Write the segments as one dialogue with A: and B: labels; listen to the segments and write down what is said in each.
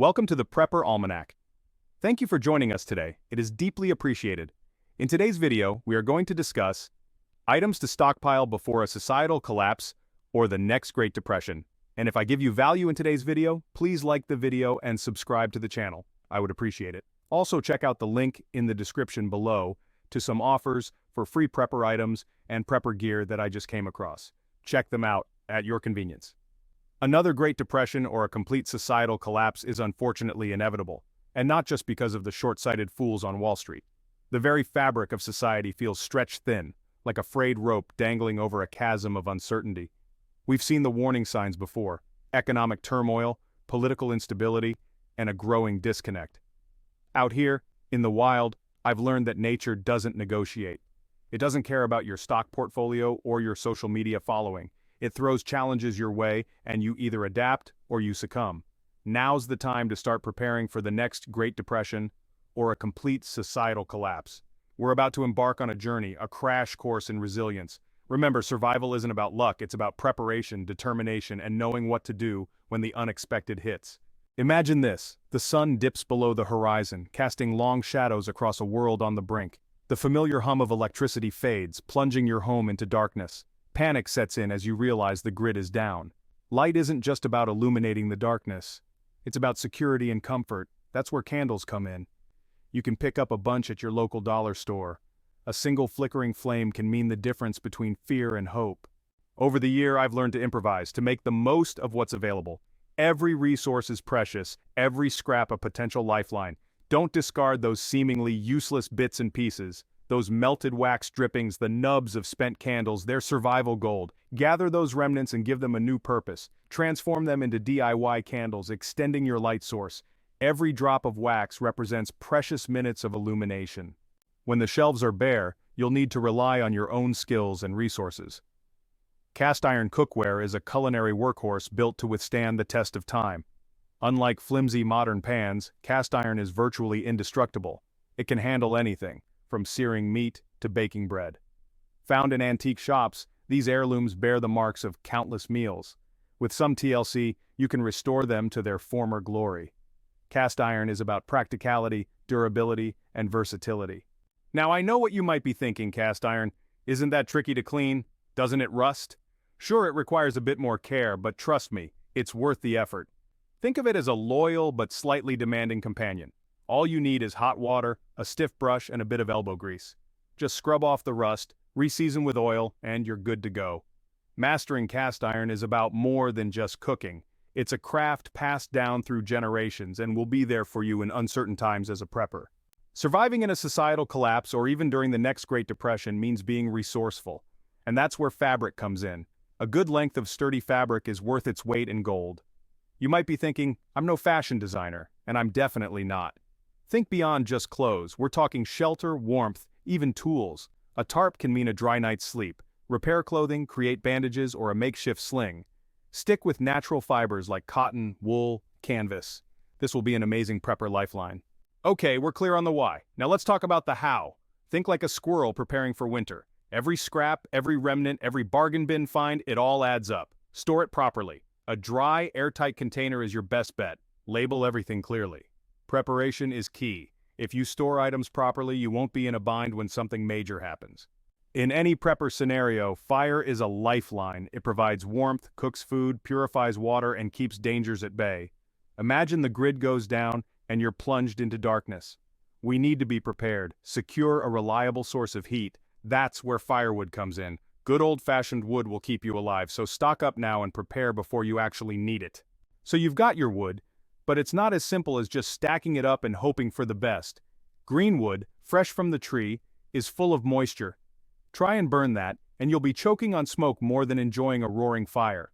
A: Welcome to the Prepper Almanac. Thank you for joining us today. It is deeply appreciated. In today's video, we are going to discuss items to stockpile before a societal collapse or the next Great Depression. And if I give you value in today's video, please like the video and subscribe to the channel. I would appreciate it. Also, check out the link in the description below to some offers for free prepper items and prepper gear that I just came across. Check them out at your convenience. Another Great Depression or a complete societal collapse is unfortunately inevitable, and not just because of the short-sighted fools on Wall Street. The very fabric of society feels stretched thin, like a frayed rope dangling over a chasm of uncertainty. We've seen the warning signs before: economic turmoil, political instability, and a growing disconnect. Out here, in the wild, I've learned that nature doesn't negotiate. It doesn't care about your stock portfolio or your social media following. It throws challenges your way, and you either adapt or you succumb. Now's the time to start preparing for the next Great Depression or a complete societal collapse. We're about to embark on a journey, a crash course in resilience. Remember, survival isn't about luck, it's about preparation, determination, and knowing what to do when the unexpected hits. Imagine this: the sun dips below the horizon, casting long shadows across a world on the brink. The familiar hum of electricity fades, plunging your home into darkness. Panic sets in as you realize the grid is down. Light isn't just about illuminating the darkness. It's about security and comfort. That's where candles come in. You can pick up a bunch at your local dollar store. A single flickering flame can mean the difference between fear and hope. Over the year, I've learned to improvise, to make the most of what's available. Every resource is precious, every scrap a potential lifeline. Don't discard those seemingly useless bits and pieces. Those melted wax drippings, the nubs of spent candles, they're survival gold. Gather those remnants and give them a new purpose. Transform them into DIY candles, extending your light source. Every drop of wax represents precious minutes of illumination. When the shelves are bare, you'll need to rely on your own skills and resources. Cast iron cookware is a culinary workhorse built to withstand the test of time. Unlike flimsy modern pans, cast iron is virtually indestructible. It can handle anything, from searing meat to baking bread. Found in antique shops, these heirlooms bear the marks of countless meals. With some TLC, you can restore them to their former glory. Cast iron is about practicality, durability, and versatility. Now, I know what you might be thinking, cast iron. Isn't that tricky to clean? Doesn't it rust? Sure, it requires a bit more care, but trust me, it's worth the effort. Think of it as a loyal but slightly demanding companion. All you need is hot water, a stiff brush, and a bit of elbow grease. Just scrub off the rust, reseason with oil, and you're good to go. Mastering cast iron is about more than just cooking. It's a craft passed down through generations and will be there for you in uncertain times as a prepper. Surviving in a societal collapse or even during the next Great Depression means being resourceful. And that's where fabric comes in. A good length of sturdy fabric is worth its weight in gold. You might be thinking, I'm no fashion designer, and I'm definitely not. Think beyond just clothes. We're talking shelter, warmth, even tools. A tarp can mean a dry night's sleep. Repair clothing, create bandages, or a makeshift sling. Stick with natural fibers like cotton, wool, canvas. This will be an amazing prepper lifeline. Okay, we're clear on the why. Now let's talk about the how. Think like a squirrel preparing for winter. Every scrap, every remnant, every bargain bin find, it all adds up. Store it properly. A dry, airtight container is your best bet. Label everything clearly. Preparation is key. If you store items properly, you won't be in a bind when something major happens. In any prepper scenario, fire is a lifeline. It provides warmth, cooks food, purifies water, and keeps dangers at bay. Imagine the grid goes down and you're plunged into darkness. We need to be prepared. Secure a reliable source of heat. That's where firewood comes in. Good old-fashioned wood will keep you alive, so stock up now and prepare before you actually need it. So you've got your wood, but it's not as simple as just stacking it up and hoping for the best. Green wood, fresh from the tree, is full of moisture. Try and burn that, and you'll be choking on smoke more than enjoying a roaring fire.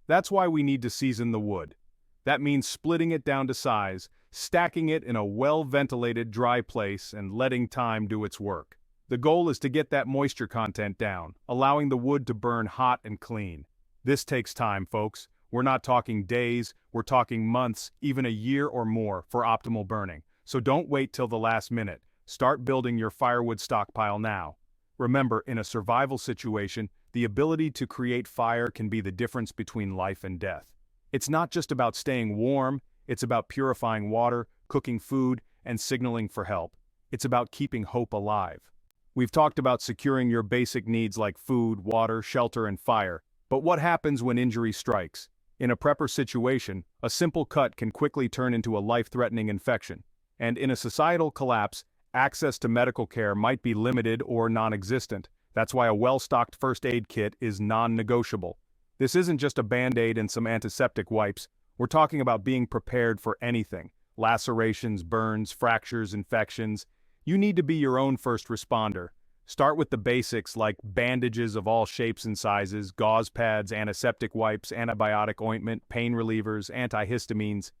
A: That's why we need to season the wood. That means splitting it down to size, stacking it in a well-ventilated, dry place, and letting time do its work. The goal is to get that moisture content down, allowing the wood to burn hot and clean. This takes time, folks. We're not talking days, we're talking months, even a year or more for optimal burning. So don't wait till the last minute. Start building your firewood stockpile now. Remember, in a survival situation, the ability to create fire can be the difference between life and death. It's not just about staying warm, It's about purifying water, cooking food, and signaling for help. It's about keeping hope alive. We've talked about securing your basic needs like food, water, shelter, and fire. But what happens when injury strikes? In a prepper situation, a simple cut can quickly turn into a life-threatening infection. And in a societal collapse, access to medical care might be limited or non-existent. That's why a well-stocked first aid kit is non-negotiable. This isn't just a band-aid and some antiseptic wipes. We're talking about being prepared for anything. Lacerations, burns, fractures, infections. You need to be your own first responder. Start with the basics like bandages of all shapes and sizes, gauze pads, antiseptic wipes, antibiotic ointment, pain relievers, antihistamines.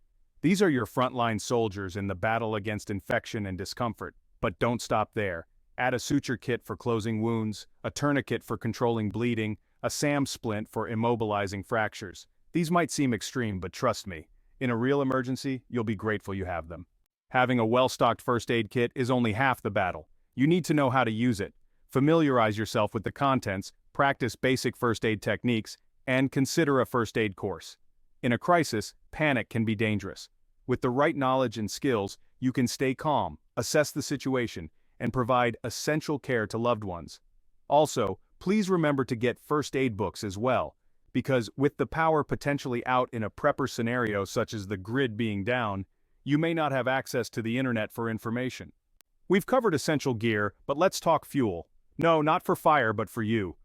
A: These are your frontline soldiers in the battle against infection and discomfort. But don't stop there. Add a suture kit for closing wounds, a tourniquet for controlling bleeding, a SAM splint for immobilizing fractures. These might seem extreme, but trust me, in a real emergency, you'll be grateful you have them. Having a well-stocked first aid kit is only half the battle. You need to know how to use it. Familiarize yourself with the contents, practice basic first aid techniques, and consider a first aid course. In a crisis, panic can be dangerous. With the right knowledge and skills, you can stay calm, assess the situation, and provide essential care to loved ones. Also, please remember to get first aid books as well, because with the power potentially out in a prepper scenario such as the grid being down, you may not have access to the internet for information. We've covered essential gear, but let's talk fuel. No, not for fire, but for you.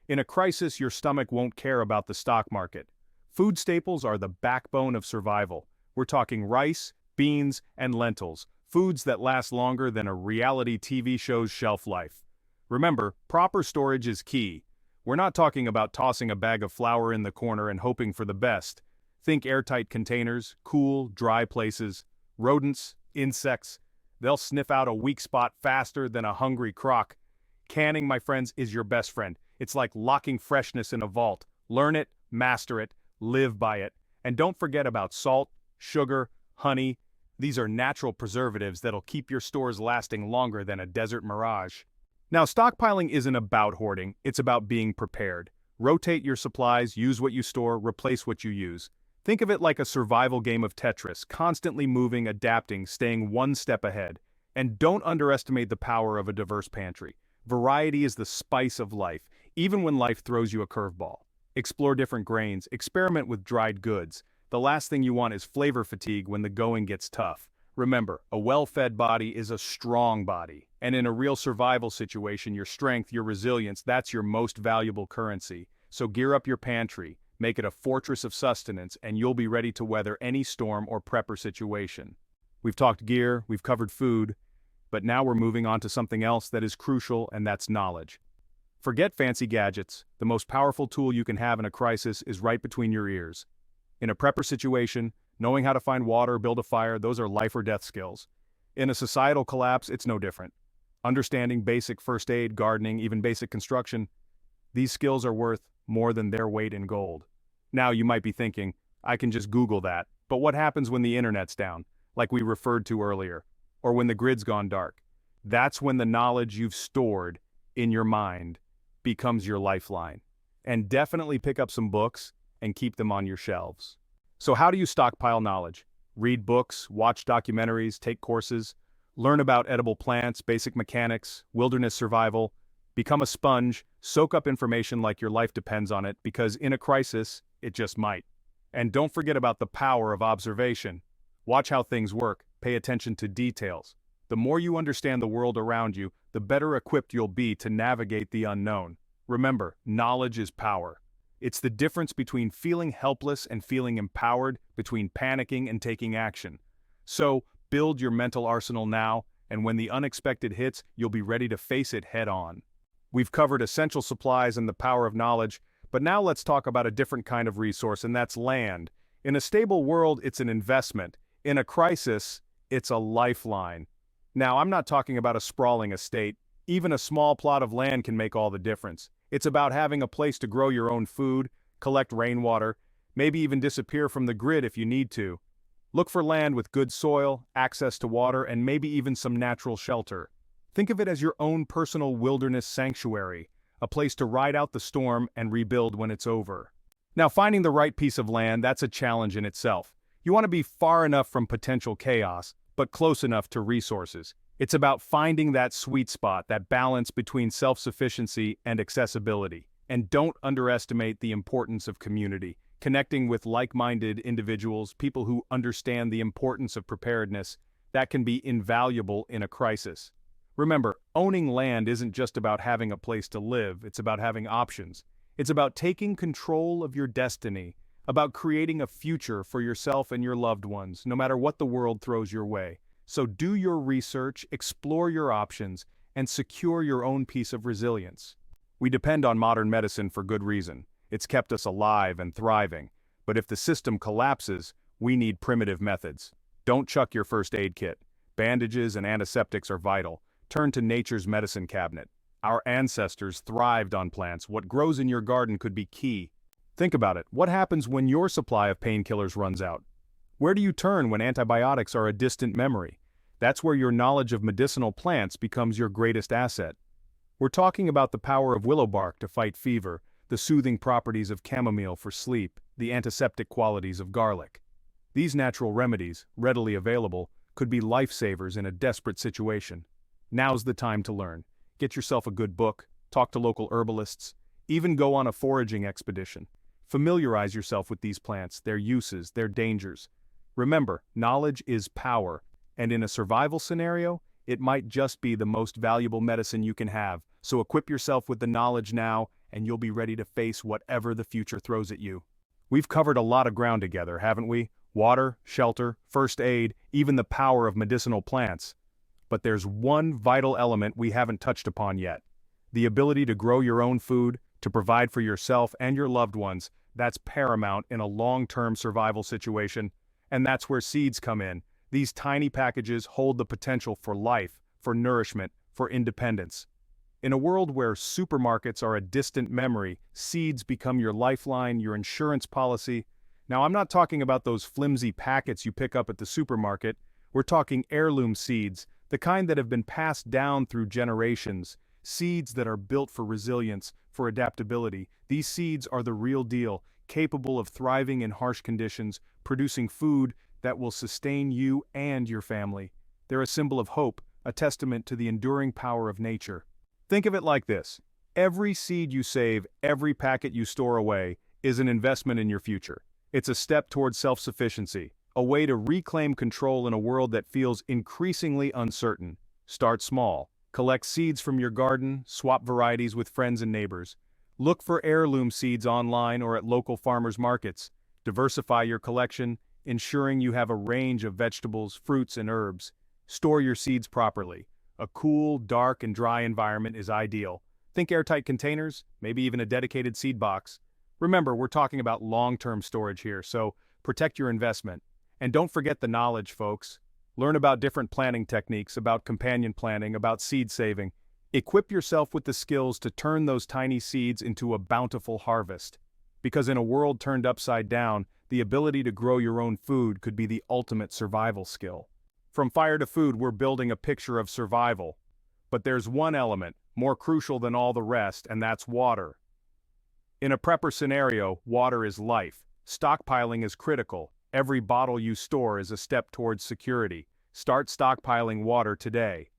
A: In a crisis, your stomach won't care about the stock market. Food staples are the backbone of survival. We're talking rice, beans, and lentils, foods that last longer than a reality TV show's shelf life. Remember, proper storage is key. We're not talking about tossing a bag of flour in the corner and hoping for the best. Think airtight containers, cool, dry places. Rodents, insects, they'll sniff out a weak spot faster than a hungry croc. Canning, my friends, is your best friend. It's like locking freshness in a vault. Learn it, master it, live by it. And don't forget about salt, sugar, honey. These are natural preservatives that'll keep your stores lasting longer than a desert mirage. Now, stockpiling isn't about hoarding, it's about being prepared. Rotate your supplies, use what you store, replace what you use. Think of it like a survival game of Tetris, constantly moving, adapting, staying one step ahead. And don't underestimate the power of a diverse pantry. Variety is the spice of life, even when life throws you a curveball. Explore different grains, experiment with dried goods. The last thing you want is flavor fatigue when the going gets tough. Remember, a well-fed body is a strong body. And in a real survival situation, your strength, your resilience, that's your most valuable currency. So gear up your pantry. Make it a fortress of sustenance, and you'll be ready to weather any storm or prepper situation. We've talked gear, we've covered food, but now we're moving on to something else that is crucial, and that's knowledge. Forget fancy gadgets. The most powerful tool you can have in a crisis is right between your ears. In a prepper situation, knowing how to find water, build a fire, those are life or death skills. In a societal collapse, it's no different. Understanding basic first aid, gardening, even basic construction, these skills are worth more than their weight in gold. Now you might be thinking, I can just Google that, but what happens when the internet's down, like we referred to earlier, or when the grid's gone dark? That's when the knowledge you've stored in your mind becomes your lifeline. And definitely pick up some books and keep them on your shelves. So how do you stockpile knowledge? Read books, watch documentaries, take courses, learn about edible plants, basic mechanics, wilderness survival. Become a sponge, soak up information like your life depends on it, because in a crisis, it just might. And don't forget about the power of observation. Watch how things work, pay attention to details. The more you understand the world around you, the better equipped you'll be to navigate the unknown. Remember, knowledge is power. It's the difference between feeling helpless and feeling empowered, between panicking and taking action. So, build your mental arsenal now, and when the unexpected hits, you'll be ready to face it head on. We've covered essential supplies and the power of knowledge, but now let's talk about a different kind of resource, and that's land. In a stable world, it's an investment. In a crisis, it's a lifeline. Now, I'm not talking about a sprawling estate. Even a small plot of land can make all the difference. It's about having a place to grow your own food, collect rainwater, maybe even disappear from the grid if you need to. Look for land with good soil, access to water, and maybe even some natural shelter. Think of it as your own personal wilderness sanctuary, a place to ride out the storm and rebuild when it's over. Now, finding the right piece of land, that's a challenge in itself. You want to be far enough from potential chaos, but close enough to resources. It's about finding that sweet spot, that balance between self-sufficiency and accessibility. And don't underestimate the importance of community. Connecting with like-minded individuals, people who understand the importance of preparedness, that can be invaluable in a crisis. Remember, owning land isn't just about having a place to live, it's about having options. It's about taking control of your destiny, about creating a future for yourself and your loved ones, no matter what the world throws your way. So do your research, explore your options, and secure your own piece of resilience. We depend on modern medicine for good reason. It's kept us alive and thriving. But if the system collapses, we need primitive methods. Don't chuck your first aid kit. Bandages and antiseptics are vital. Turn to nature's medicine cabinet. Our ancestors thrived on plants. What grows in your garden could be key. Think about it. What happens when your supply of painkillers runs out? Where do you turn when antibiotics are a distant memory? That's where your knowledge of medicinal plants becomes your greatest asset. We're talking about the power of willow bark to fight fever, the soothing properties of chamomile for sleep, the antiseptic qualities of garlic. These natural remedies, readily available, could be lifesavers in a desperate situation. Now's the time to learn. Get yourself a good book, talk to local herbalists, even go on a foraging expedition. Familiarize yourself with these plants, their uses, their dangers. Remember, knowledge is power, and in a survival scenario, it might just be the most valuable medicine you can have. So equip yourself with the knowledge now, and you'll be ready to face whatever the future throws at you. We've covered a lot of ground together, haven't we? Water, shelter, first aid, even the power of medicinal plants. But there's one vital element we haven't touched upon yet. The ability to grow your own food, to provide for yourself and your loved ones, that's paramount in a long-term survival situation. And that's where seeds come in. These tiny packages hold the potential for life, for nourishment, for independence. In a world where supermarkets are a distant memory, seeds become your lifeline, your insurance policy. Now, I'm not talking about those flimsy packets you pick up at the supermarket. We're talking heirloom seeds, the kind that have been passed down through generations, seeds that are built for resilience, for adaptability. These seeds are the real deal, capable of thriving in harsh conditions, producing food that will sustain you and your family. They're a symbol of hope, a testament to the enduring power of nature. Think of it like this. Every seed you save, every packet you store away, is an investment in your future. It's a step towards self-sufficiency, a way to reclaim control in a world that feels increasingly uncertain. Start small. Collect seeds from your garden, swap varieties with friends and neighbors. Look for heirloom seeds online or at local farmers markets. Diversify your collection, ensuring you have a range of vegetables, fruits, and herbs. Store your seeds properly. A cool, dark, and dry environment is ideal. Think airtight containers, maybe even a dedicated seed box. Remember, we're talking about long-term storage here, so protect your investment. And don't forget the knowledge, folks. Learn about different planting techniques, about companion planting, about seed saving. Equip yourself with the skills to turn those tiny seeds into a bountiful harvest. Because in a world turned upside down, the ability to grow your own food could be the ultimate survival skill. From fire to food, we're building a picture of survival. But there's one element, more crucial than all the rest, and that's water. In a prepper scenario, water is life. Stockpiling is critical. Every bottle you store is a step towards security. Start stockpiling water today.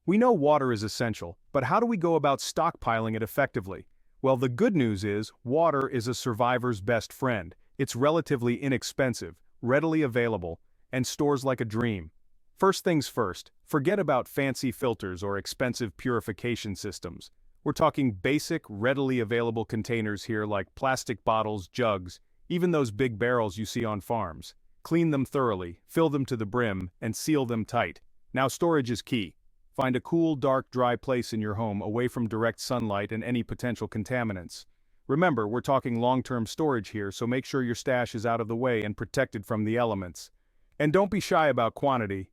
A: We know water is essential, but how do we go about stockpiling it effectively? Well, the good news is, water is a survivor's best friend. It's relatively inexpensive, readily available, and stores like a dream. First things first, forget about fancy filters or expensive purification systems. We're talking basic, readily available containers here like plastic bottles, jugs, even those big barrels you see on farms. Clean them thoroughly, fill them to the brim, and seal them tight. Now storage is key. Find a cool, dark, dry place in your home away from direct sunlight and any potential contaminants. Remember, we're talking long-term storage here, so make sure your stash is out of the way and protected from the elements. And don't be shy about quantity.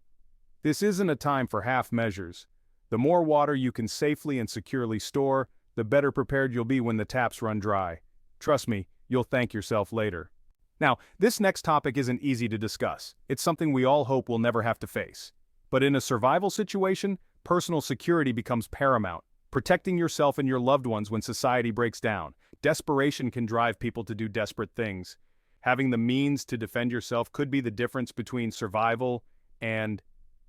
A: This isn't a time for half measures. The more water you can safely and securely store, the better prepared you'll be when the taps run dry. Trust me, you'll thank yourself later. Now, this next topic isn't easy to discuss. It's something we all hope we'll never have to face. But in a survival situation, personal security becomes paramount. Protecting yourself and your loved ones when society breaks down. Desperation can drive people to do desperate things. Having the means to defend yourself could be the difference between survival and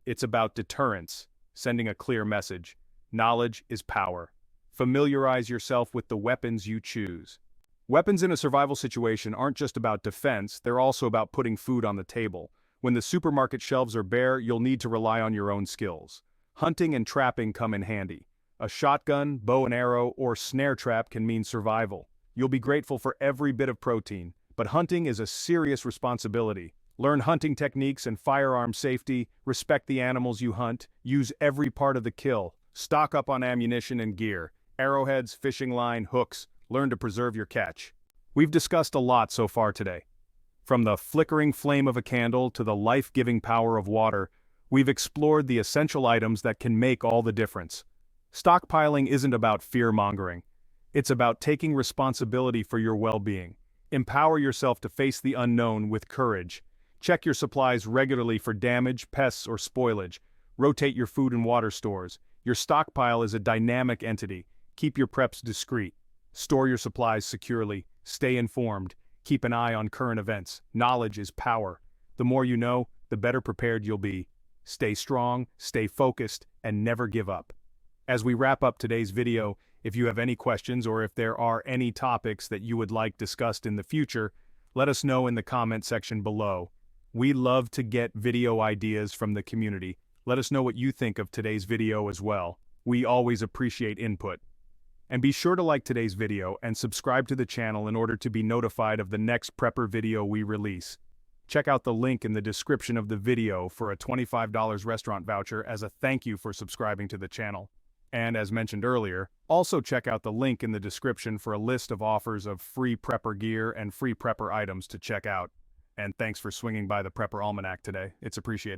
A: it's about deterrence, sending a clear message. Knowledge is power. Familiarize yourself with the weapons you choose. Weapons in a survival situation aren't just about defense, they're also about putting food on the table. When the supermarket shelves are bare, you'll need to rely on your own skills. Hunting and trapping come in handy. A shotgun, bow and arrow, or snare trap can mean survival. You'll be grateful for every bit of protein, but hunting is a serious responsibility. Learn hunting techniques and firearm safety, respect the animals you hunt, use every part of the kill, stock up on ammunition and gear, arrowheads, fishing line, hooks, learn to preserve your catch. We've discussed a lot so far today. From the flickering flame of a candle to the life-giving power of water, we've explored the essential items that can make all the difference. Stockpiling isn't about fear-mongering. It's about taking responsibility for your well-being. Empower yourself to face the unknown with courage. Check your supplies regularly for damage, pests, or spoilage. Rotate your food and water stores. Your stockpile is a dynamic entity. Keep your preps discreet. Store your supplies securely. Stay informed. Keep an eye on current events. Knowledge is power. The more you know, the better prepared you'll be. Stay strong, stay focused, and never give up. As we wrap up today's video, if you have any questions or if there are any topics that you would like discussed in the future, let us know in the comment section below. We love to get video ideas from the community. Let us know what you think of today's video as well. We always appreciate input. And be sure to like today's video and subscribe to the channel in order to be notified of the next prepper video we release. Check out the link in the description of the video for a $25 restaurant voucher as a thank you for subscribing to the channel. And as mentioned earlier, also check out the link in the description for a list of offers of free prepper gear and free prepper items to check out. And thanks for swinging by the Prepper Almanac today. It's appreciated.